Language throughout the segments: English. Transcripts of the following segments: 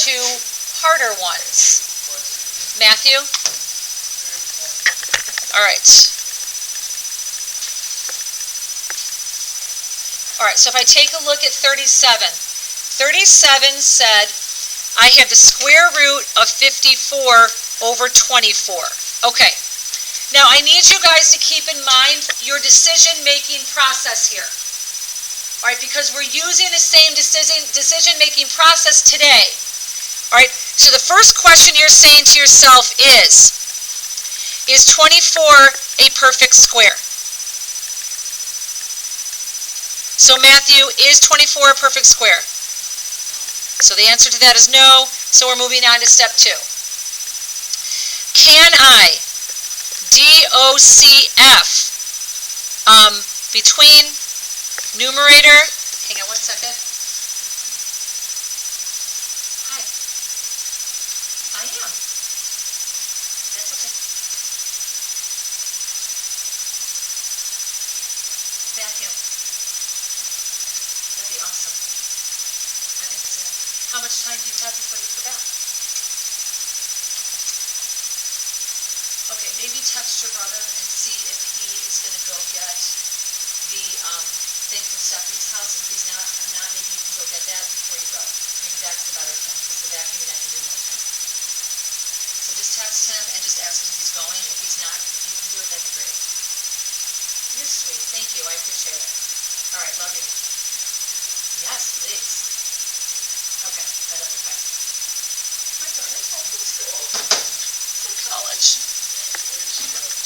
to harder ones. Matthew? All right. All right, so if I take a look at 37. 37 said, I have the square root of 54 over 24. Okay. Now, I need you guys to keep in mind your decision-making process here. All right, because we're using the same decision-making process today. All right, so the first question you're saying to yourself is 24 a perfect square? So Matthew, is 24 a perfect square? So the answer to that is no, so we're moving on to step 2. Can I DOCF between numerator, hang on 1 second. Hi. I am. That's okay. Vacuum. That'd be awesome. I think that's it. How much time do you have before you go back? Okay, maybe text your brother and see if he is going to go get the thing from Stephanie's house. If he's not, maybe you can go get that before you go. Maybe that's the better thing, because the vacuuming I can do more time. So just text him and just ask him if he's going. If he's not, if you can do it, that'd be great. You're sweet. Thank you. I appreciate it. All right, love you. Yes, please. Okay, I love you. Bye. My daughter's home from school. From college.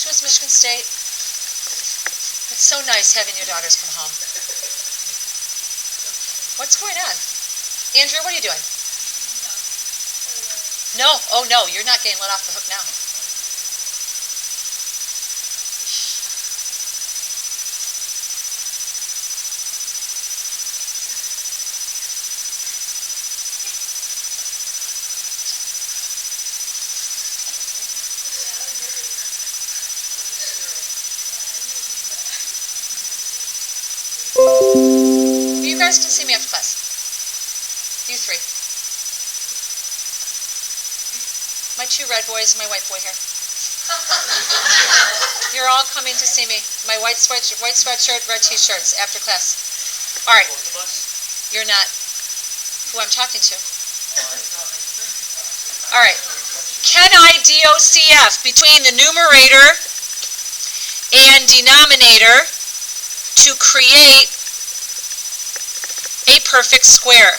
She was Michigan State. It's so nice having your daughters come home. What's going on? Andrew, what are you doing? No. Oh, no, you're not getting let off the hook now. You guys can see me after class. You 3. My 2 red boys and my white boy here. You're all coming to see me. My white sweatshirt, red t-shirts after class. All right. You're not who I'm talking to. All right. Can I DOCF between the numerator and denominator to create a perfect square?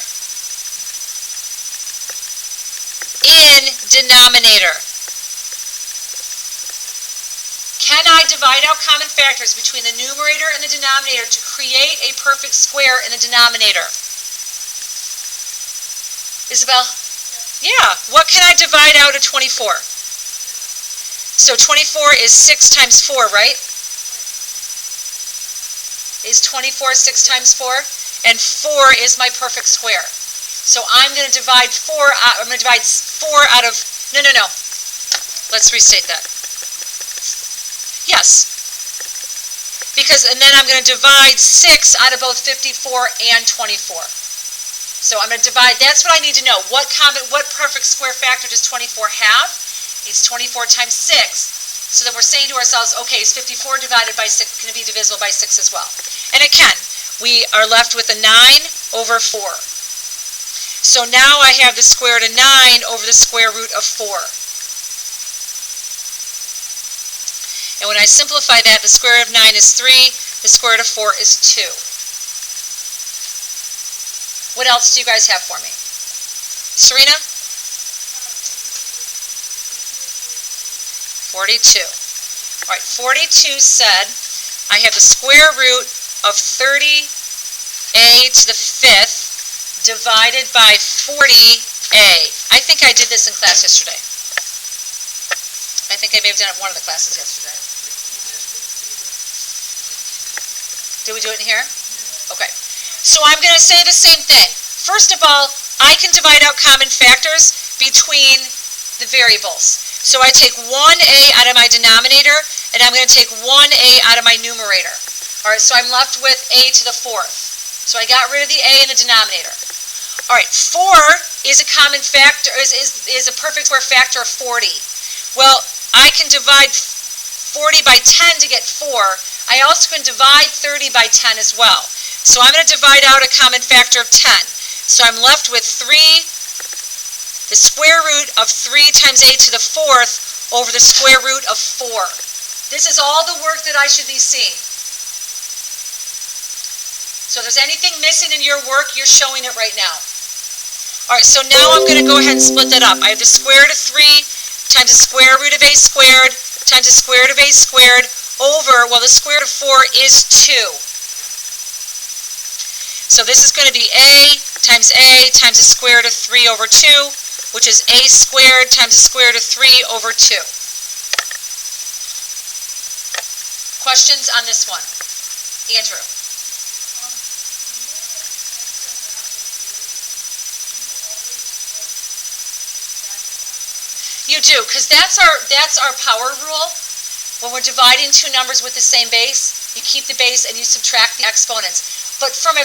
In denominator. Can I divide out common factors between the numerator and the denominator to create a perfect square in the denominator? Isabel? Yeah. What can I divide out of 24? So 24 is 6 times 4, right? Is 24 6 times 4? And 4 is my perfect square. So I'm going to divide 4 out, I'm going to divide 4 out of, no. Let's restate that. Yes. Because, and then I'm going to divide 6 out of both 54 and 24. So I'm going to divide, that's what I need to know. What perfect square factor does 24 have? It's 24 times 6. So then we're saying to ourselves, okay, is 54 divided by 6 going to be divisible by 6 as well? And it can. We are left with a 9 over 4. So now I have the square root of 9 over the square root of 4. And when I simplify that, the square root of 9 is 3, the square root of 4 is 2. What else do you guys have for me? Serena? 42. All right, 42 said, I have the square root of 30a to the 5th divided by 40a. I think I did this in class yesterday. I think I may have done it in one of the classes yesterday. Did we do it in here? Okay. So I'm going to say the same thing. First of all, I can divide out common factors between the variables. So I take 1a out of my denominator, and I'm going to take 1a out of my numerator. All right, so I'm left with a to the 4th. So I got rid of the a in the denominator. All right, 4 is a common factor, is a perfect square factor of 40. Well, I can divide 40 by 10 to get 4. I also can divide 30 by 10 as well. So I'm going to divide out a common factor of 10. So I'm left with 3, the square root of 3 times a to the 4th over the square root of 4. This is all the work that I should be seeing. So if there's anything missing in your work, you're showing it right now. All right, so now I'm going to go ahead and split that up. I have the square root of 3 times the square root of a squared times the square root of a squared over, well, the square root of 4 is 2. So this is going to be a times the square root of 3 over 2, which is a squared times the square root of 3 over 2. Questions on this one? Andrew? You do, because that's our power rule. When we're dividing two numbers with the same base, you keep the base and you subtract the exponents. But from an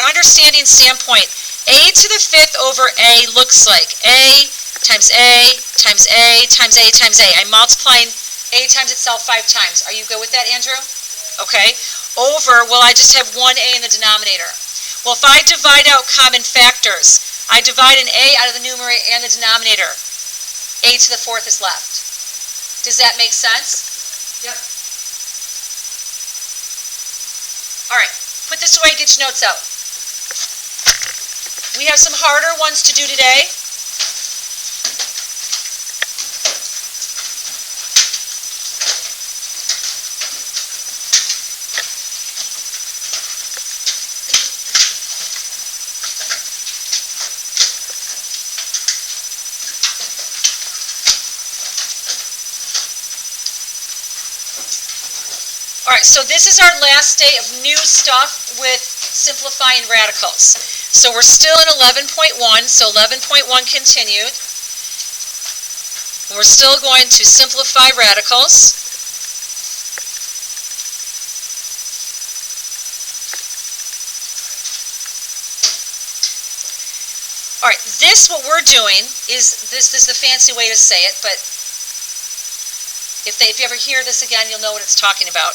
understanding standpoint, a to the 5th over a looks like a times a times a times a times a. I'm multiplying a times itself 5 times. Are you good with that, Andrew? Okay. Over, well, I just have one a in the denominator. Well, if I divide out common factors, I divide an a out of the numerator and the denominator. A to the 4th is left. Does that make sense? Yep. All right, put this away, get your notes out. We have some harder ones to do today. All right, so this is our last day of new stuff with simplifying radicals. So we're still in 11.1, so 11.1 continued. And we're still going to simplify radicals. All right, what we're doing is, this is the fancy way to say it, but if you ever hear this again, you'll know what it's talking about.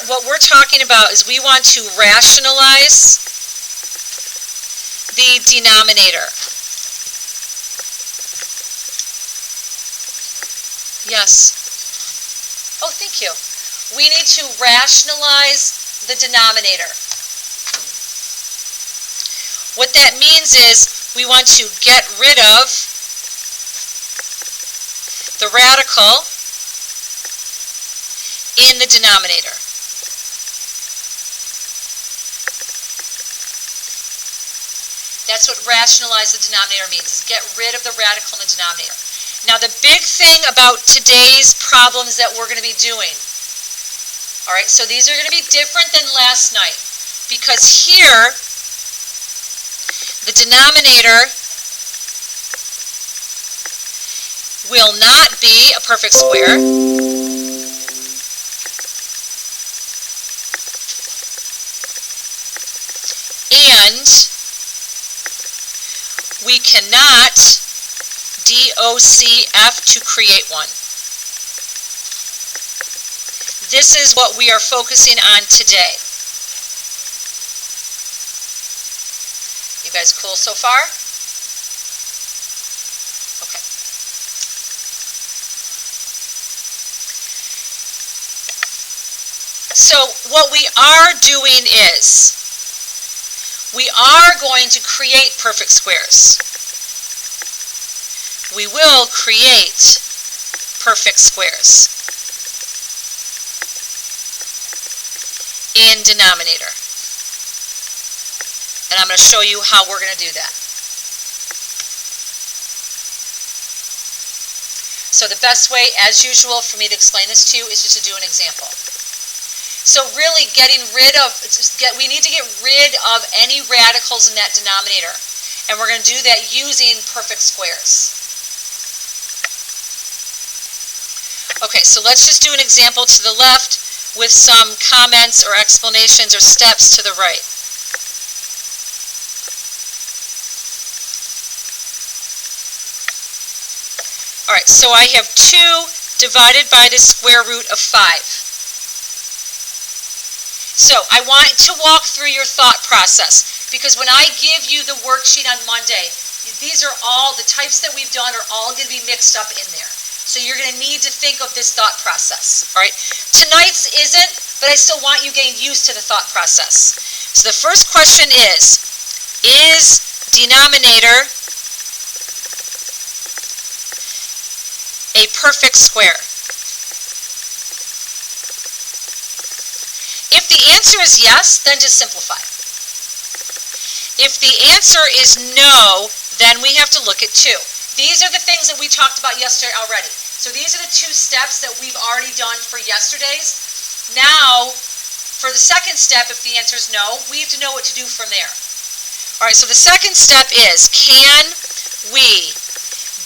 What we're talking about is we want to rationalize the denominator. Yes. Oh, thank you. We need to rationalize the denominator. What that means is we want to get rid of the radical in the denominator. That's what rationalize the denominator means, is get rid of the radical in the denominator. Now the big thing about today's problems that we're going to be doing, all right, so these are going to be different than last night, because here the denominator will not be a perfect square. And we cannot DOCF to create one. This is what we are focusing on today. You guys cool so far? Okay. So what we are doing is we are going to create perfect squares. We will create perfect squares in denominator. And I'm going to show you how we're going to do that. So the best way, as usual, for me to explain this to you is just to do an example. So really we need to get rid of any radicals in that denominator. And we're going to do that using perfect squares. Okay, so let's just do an example to the left with some comments or explanations or steps to the right. All right, so I have 2 divided by the square root of 5. So I want to walk through your thought process, because when I give you the worksheet on Monday, these are all, the types that we've done are all going to be mixed up in there. So you're going to need to think of this thought process. All right. Tonight's isn't, but I still want you getting used to the thought process. So the first question is denominator a perfect square? If the answer is yes, then just simplify. If the answer is no, then we have to look at 2. These are the things that we talked about yesterday already. So these are the 2 steps that we've already done for yesterday's. Now, for the second step, if the answer is no, we have to know what to do from there. All right, so the second step is, can we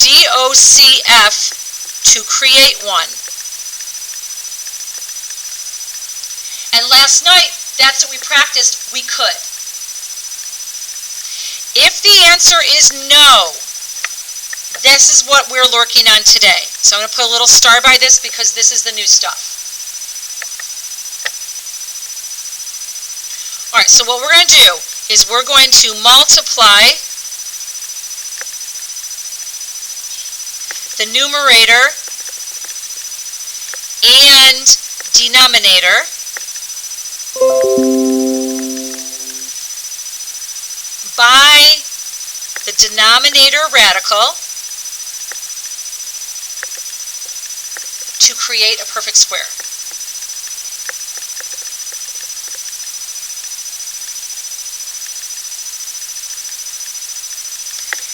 DOCF to create one? And last night, that's what we practiced, we could. If the answer is no, this is what we're working on today. So I'm going to put a little star by this because this is the new stuff. All right, so what we're going to do is we're going to multiply the numerator and denominator by the denominator radical to create a perfect square.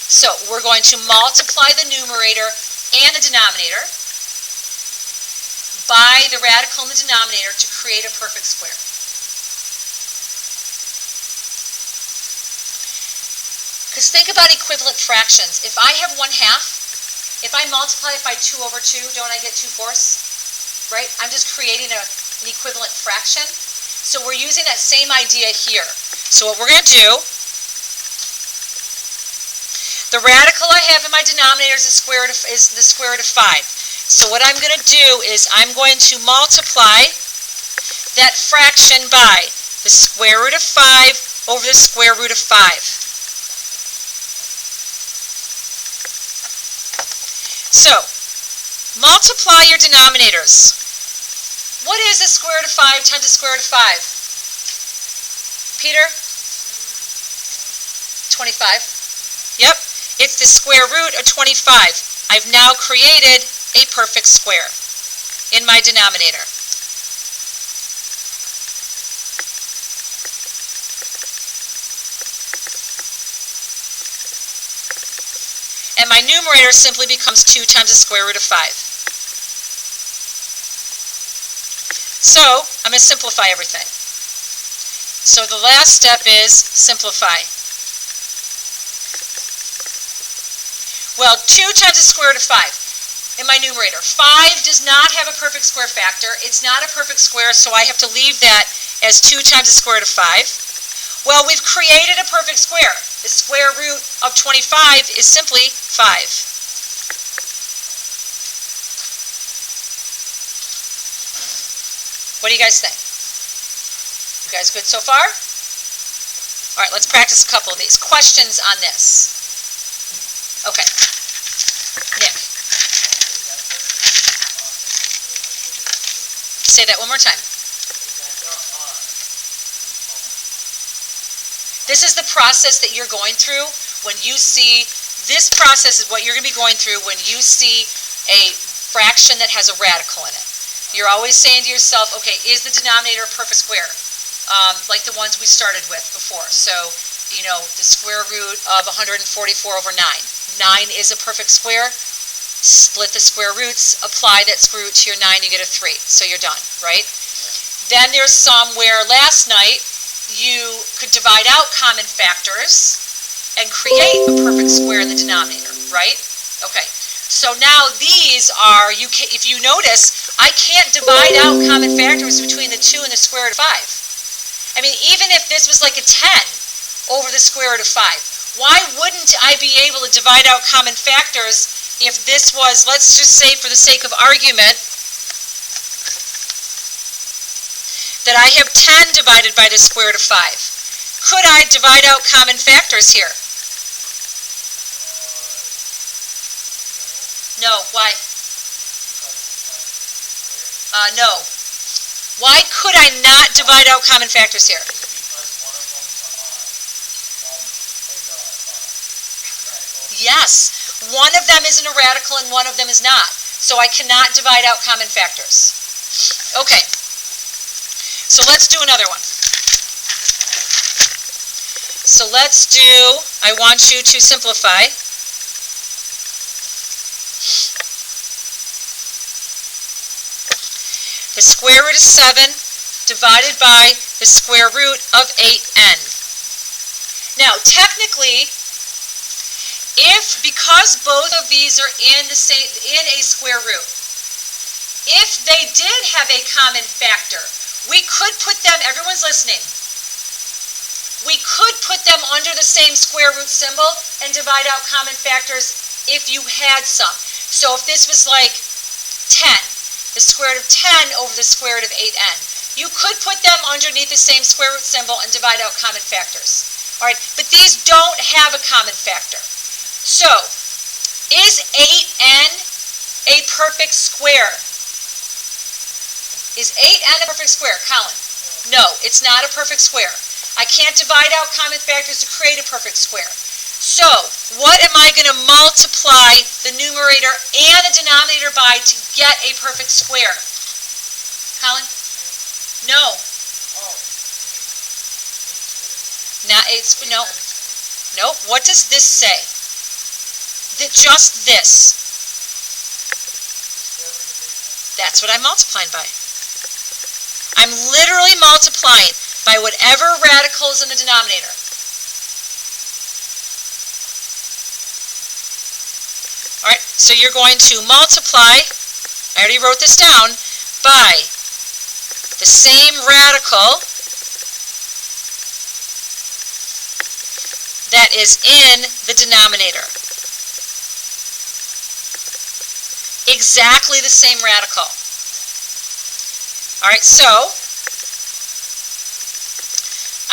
So we're going to multiply the numerator and the denominator by the radical in the denominator to create a perfect square. Because think about equivalent fractions. If I have 1/2, if I multiply it by 2 over 2, don't I get 2/4? Right? I'm just creating an equivalent fraction. So we're using that same idea here. So what we're going to do, the radical I have in my denominator is the square root of 5. So what I'm going to do is I'm going to multiply that fraction by the square root of 5 over the square root of 5. So, multiply your denominators. What is the square root of 5 times the square root of 5? Peter? 25. Yep, it's the square root of 25. I've now created a perfect square in my denominator. And my numerator simply becomes 2 times the square root of 5. So, I'm going to simplify everything. So the last step is simplify. Well, 2 times the square root of 5 in my numerator. 5 does not have a perfect square factor. It's not a perfect square, so I have to leave that as 2 times the square root of 5. Well, we've created a perfect square. The square root of 25 is simply 5. What do you guys think? You guys good so far? All right, let's practice a couple of these. Questions on this? Okay. Nick. Say that one more time. This is the process that you're going through when you see, this process is what you're going to be going through when you see a fraction that has a radical in it. You're always saying to yourself, okay, is the denominator a perfect square? Like the ones we started with before. So, you know, the square root of 144 over 9. 9 is a perfect square. Split the square roots, apply that square root to your 9, you get a 3. So you're done, right? Then there's some where last night, you could divide out common factors and create a perfect square in the denominator, right? Okay, so now these are, if you notice, I can't divide out common factors between the 2 and the square root of 5. I mean, even if this was like a 10 over the square root of 5, why wouldn't I be able to divide out common factors if this was, let's just say for the sake of argument, that I have 10 divided by the square root of 5. Could I divide out common factors here? No. Why? No. Why could I not divide out common factors here? Yes. One of them isn't a radical and one of them is not. So I cannot divide out common factors. Okay. So let's do another one. So let's do, I want you to simplify. The square root of 7 divided by the square root of 8n. Now, technically, because both of these are in a square root, if they did have a common factor, we could put them, everyone's listening, we could put them under the same square root symbol and divide out common factors if you had some. So if this was like 10, the square root of 10 over the square root of 8n, you could put them underneath the same square root symbol and divide out common factors. All right, but these don't have a common factor. So, is 8n a perfect square? Is 8n a perfect square? Colin? No, it's not a perfect square. I can't divide out common factors to create a perfect square. So, what am I going to multiply the numerator and the denominator by to get a perfect square? Colin? No. Not 8, no. No, what does this say? Just this. That's what I'm multiplying by. I'm literally multiplying by whatever radical is in the denominator. All right, so you're going to multiply, I already wrote this down, by the same radical that is in the denominator. Exactly the same radical. All right, so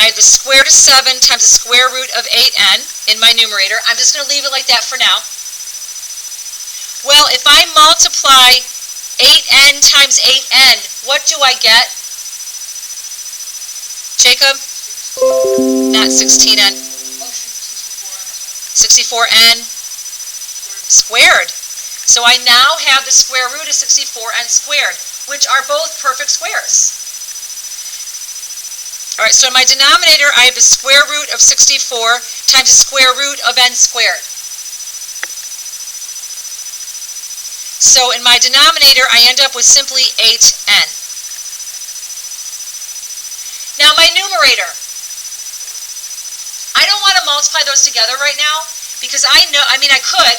I have the square root of 7 times the square root of 8n in my numerator. I'm just going to leave it like that for now. Well, if I multiply 8n times 8n, what do I get? Jacob? Not 16n. 64n squared. So I now have the square root of 64n squared, which are both perfect squares. All right, so in my denominator, I have the square root of 64 times the square root of n squared. So in my denominator, I end up with simply 8n. Now my numerator. I don't want to multiply those together right now because I could,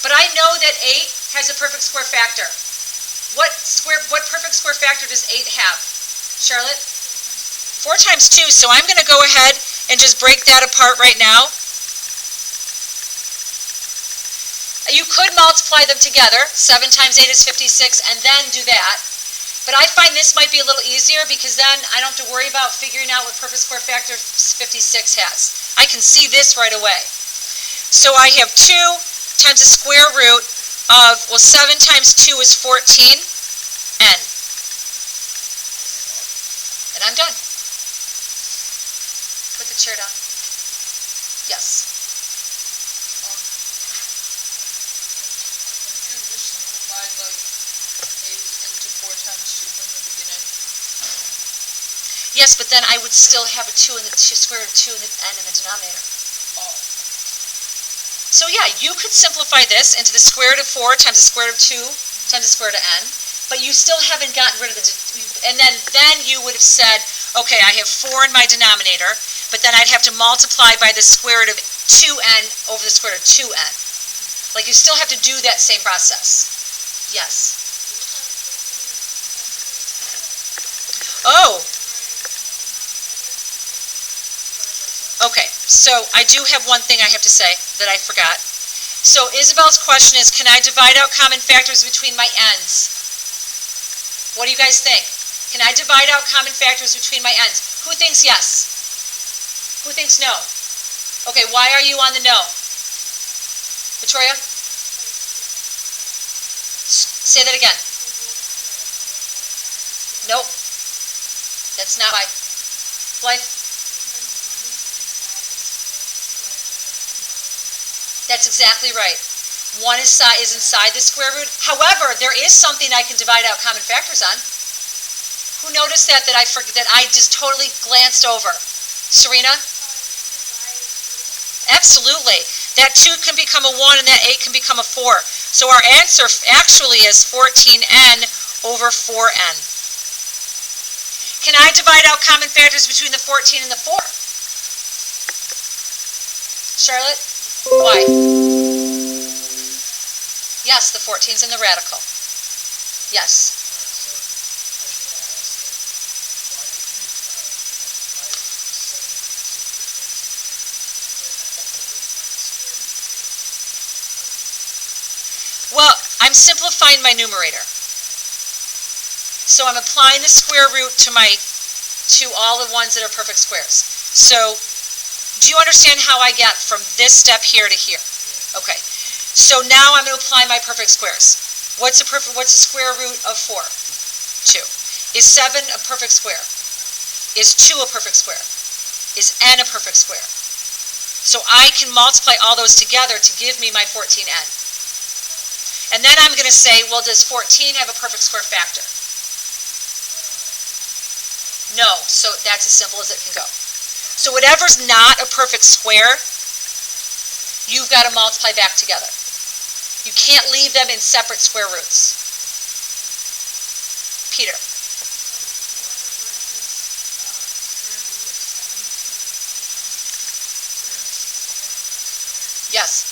but I know that 8 has a perfect square factor. What perfect square factor does 8 have? Charlotte? 4 times 2, so I'm going to go ahead and just break that apart right now. You could multiply them together. 7 times 8 is 56, and then do that. But I find this might be a little easier because then I don't have to worry about figuring out what perfect square factor 56 has. I can see this right away. So I have 2 times the square root of, well, 7 times 2 is 14n. And I'm done. Put the chair down. Yes. Yes, but then I would still have a 2 in the square root of 2 in the n in the denominator. Oh. So yeah, you could simplify this into the square root of 4 times the square root of 2 times the square root of n, but you still haven't gotten rid of the, and then you would have said, okay, I have 4 in my denominator, but then I'd have to multiply by the square root of 2n over the square root of 2n. Like you still have to do that same process. Yes. Oh. Okay, so I do have one thing I have to say that I forgot. So Isabel's question is, can I divide out common factors between my ends? What do you guys think? Can I divide out common factors between my ends? Who thinks yes? Who thinks no? Okay, why are you on the no? Victoria? Say that again. Nope. That's not why. Blythe? That's exactly right. One is inside the square root. However, there is something I can divide out common factors on. Who noticed that I just totally glanced over? Serena? Absolutely. That 2 can become a 1 and that 8 can become a 4. So our answer actually is 14n over 4n. Can I divide out common factors between the 14 and the 4? Charlotte? Why? Yes, the 14's in the radical. Yes. Well, I'm simplifying my numerator. So I'm applying the square root to all the ones that are perfect squares. So do you understand how I get from this step here to here? Okay. So now I'm going to apply my perfect squares. What's the square root of 4? 2. Is 7 a perfect square? Is 2 a perfect square? Is n a perfect square? So I can multiply all those together to give me my 14n. And then I'm going to say, well, does 14 have a perfect square factor? No, so that's as simple as it can go. So whatever's not a perfect square, you've got to multiply back together. You can't leave them in separate square roots. Peter. Yes.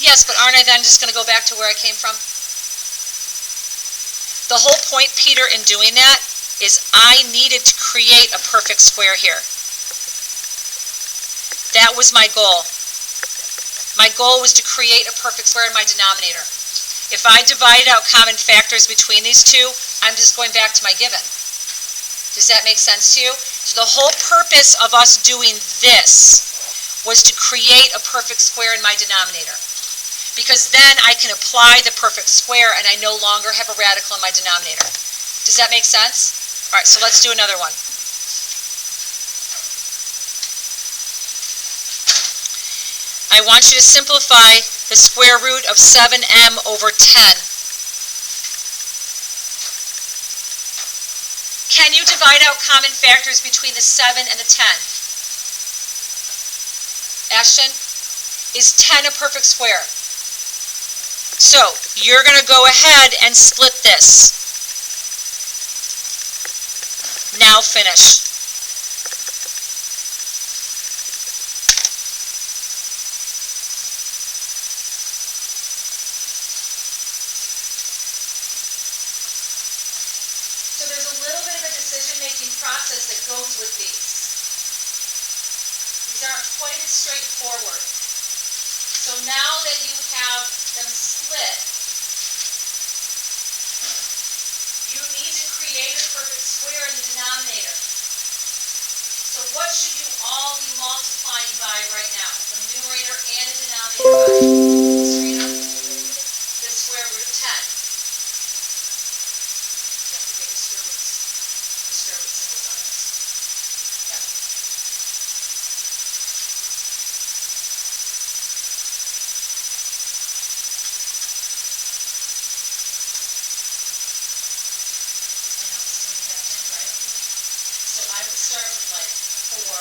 Yes, but aren't I then just going to go back to where I came from? The whole point, Peter, in doing that is I needed to create a perfect square here. That was my goal. My goal was to create a perfect square in my denominator. If I divide out common factors between these two, I'm just going back to my given. Does that make sense to you? So the whole purpose of us doing this was to create a perfect square in my denominator. Because then I can apply the perfect square and I no longer have a radical in my denominator. Does that make sense? All right, so let's do another one. I want you to simplify the square root of 7m over 10. Can you divide out common factors between the 7 and the 10? Ashton, is 10 a perfect square? So, you're going to go ahead and split this. Now finish. So there's a little bit of a decision-making process that goes with these. These aren't quite as straightforward. So now that you have them split, you need to create a perfect square in the denominator. So what should you all be multiplying by right now? The numerator and the denominator by? Serena? The square root of 10. You have to get your square roots. The square root symbols on this. Yep. I would start with like 4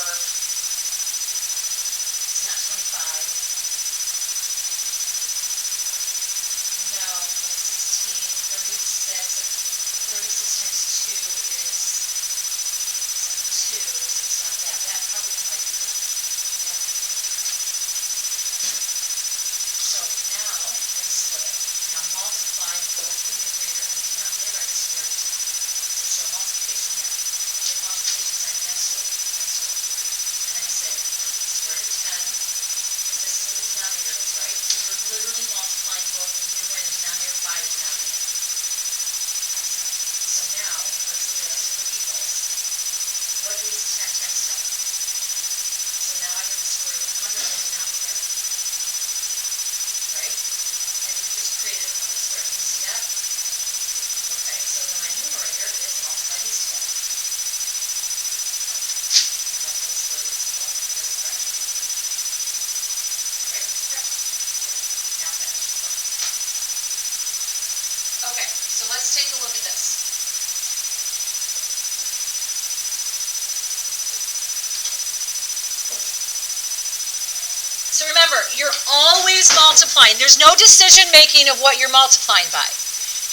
So remember, you're always multiplying. There's no decision making of what you're multiplying by.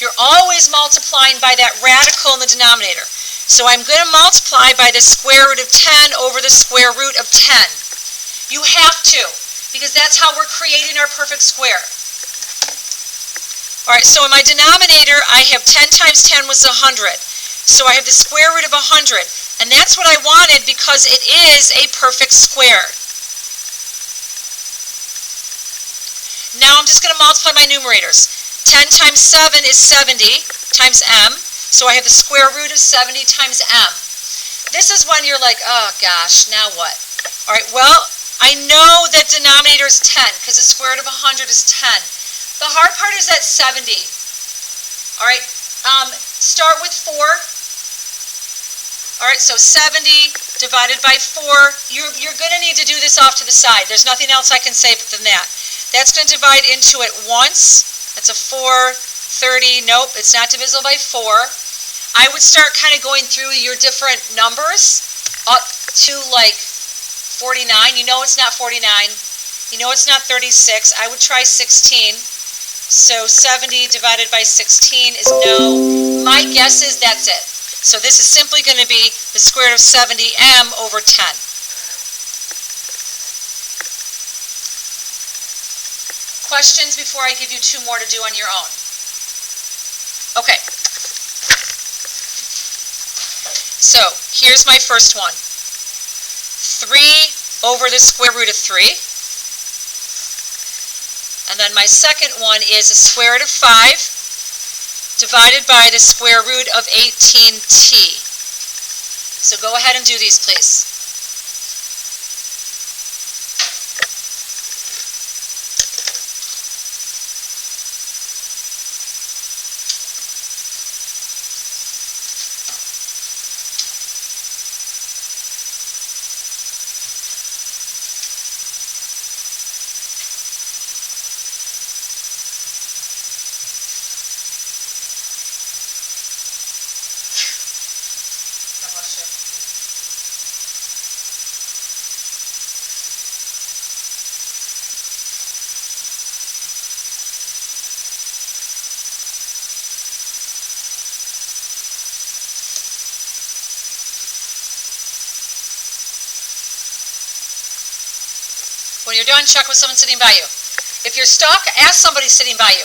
You're always multiplying by that radical in the denominator. So I'm going to multiply by the square root of 10 over the square root of 10. You have to, because that's how we're creating our perfect square. All right, so in my denominator, I have 10 times 10 was 100. So I have the square root of 100. And that's what I wanted because it is a perfect square. Now I'm just going to multiply my numerators. 10 times 7 is 70 times m. So I have the square root of 70 times m. This is when you're like, oh gosh, now what? All right, well, I know that denominator is 10 because the square root of 100 is 10. The hard part is that 70. All right, start with 4. All right, so 70 divided by 4. You're going to need to do this off to the side. There's nothing else I can say than that. That's going to divide into it once. That's a 4, 30. Nope, it's not divisible by 4. I would start kind of going through your different numbers up to like 49. You know it's not 49. You know it's not 36. I would try 16. So 70 divided by 16 is no. My guess is that's it. So this is simply going to be the square root of 70m over 10. Questions before I give you 2 more to do on your own? Okay. So here's my first one. 3 over the square root of 3. And then my second one is the square root of 5 divided by the square root of 18t. So go ahead and do these, please. When you're done, check with someone sitting by you. If you're stuck, ask somebody sitting by you.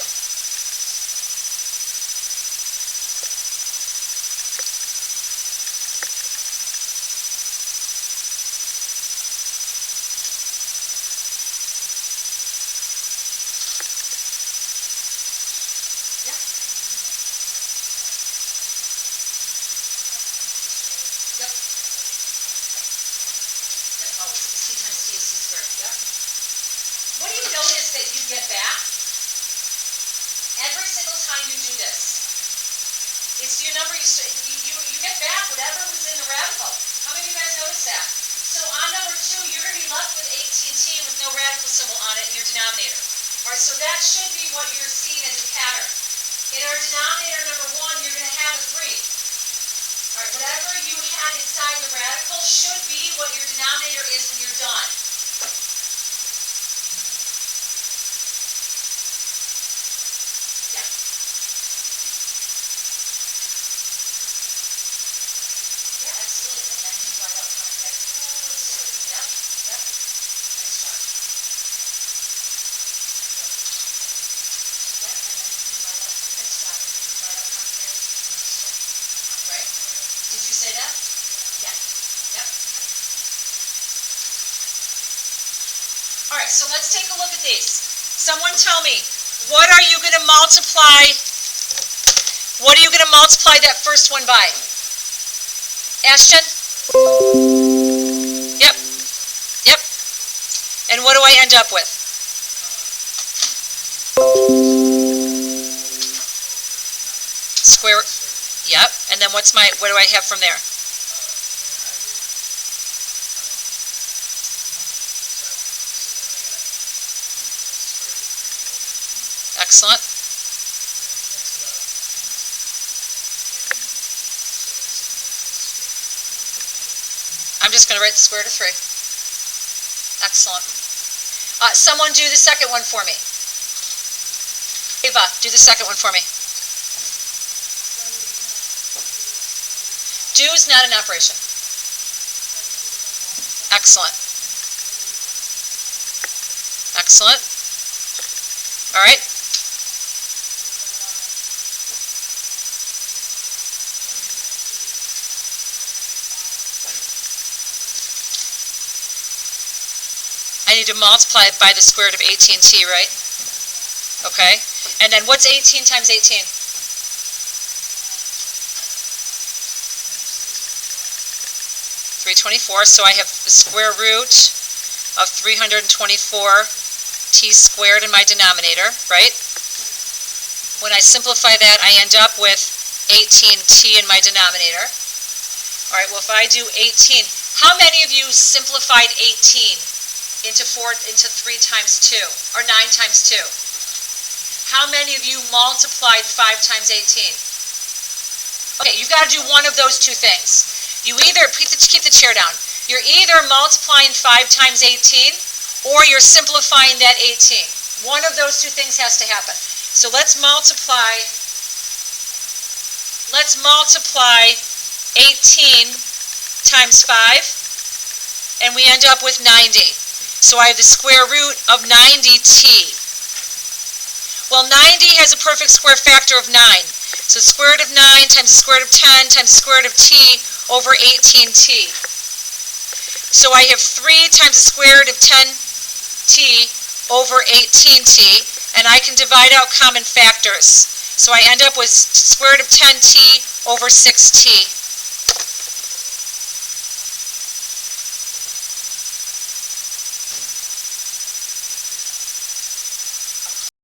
What do you notice that you get back every single time you do this? It's your number, you get back whatever was in the radical. How many of you guys notice that? So on number 2, you're going to be left with 18t with no radical symbol on it in your denominator. Alright, so that should be what you're seeing as a pattern. In our denominator number 1, you're going to have a 3. Alright, whatever you had inside the radical should be what your denominator is when you're done. Say that? Yeah. Yep. All right, so let's take a look at these. Someone tell me, what are you going to multiply? What are you going to multiply that first one by? Ashton? Yep. Yep. And what do I end up with? Square. Yep. And then what do I have from there? Excellent. I'm just going to write the square root of 3. Excellent. Someone do the second one for me. Ava, do the second one for me. Do is not an operation. Excellent. Excellent. All right. I need to multiply it by the square root of 18t, right? Okay. And then what's 18 times 18? 324. So I have the square root of 324 t squared in my denominator, right? When I simplify that, I end up with 18t in my denominator. All right, well, if I do 18, how many of you simplified 18 into 3 times 2, or 9 times 2? How many of you multiplied 5 times 18? Okay, you've got to do one of those two things. You either, keep the chair down, you're either multiplying 5 times 18, or you're simplifying that 18. One of those two things has to happen. So let's multiply 18 times 5, and we end up with 90. So I have the square root of 90t. Well, 90 has a perfect square factor of 9. So the square root of 9 times the square root of 10 times the square root of t over 18t. So I have 3 times the square root of 10t over 18t, and I can divide out common factors. So I end up with square root of 10t over 6t.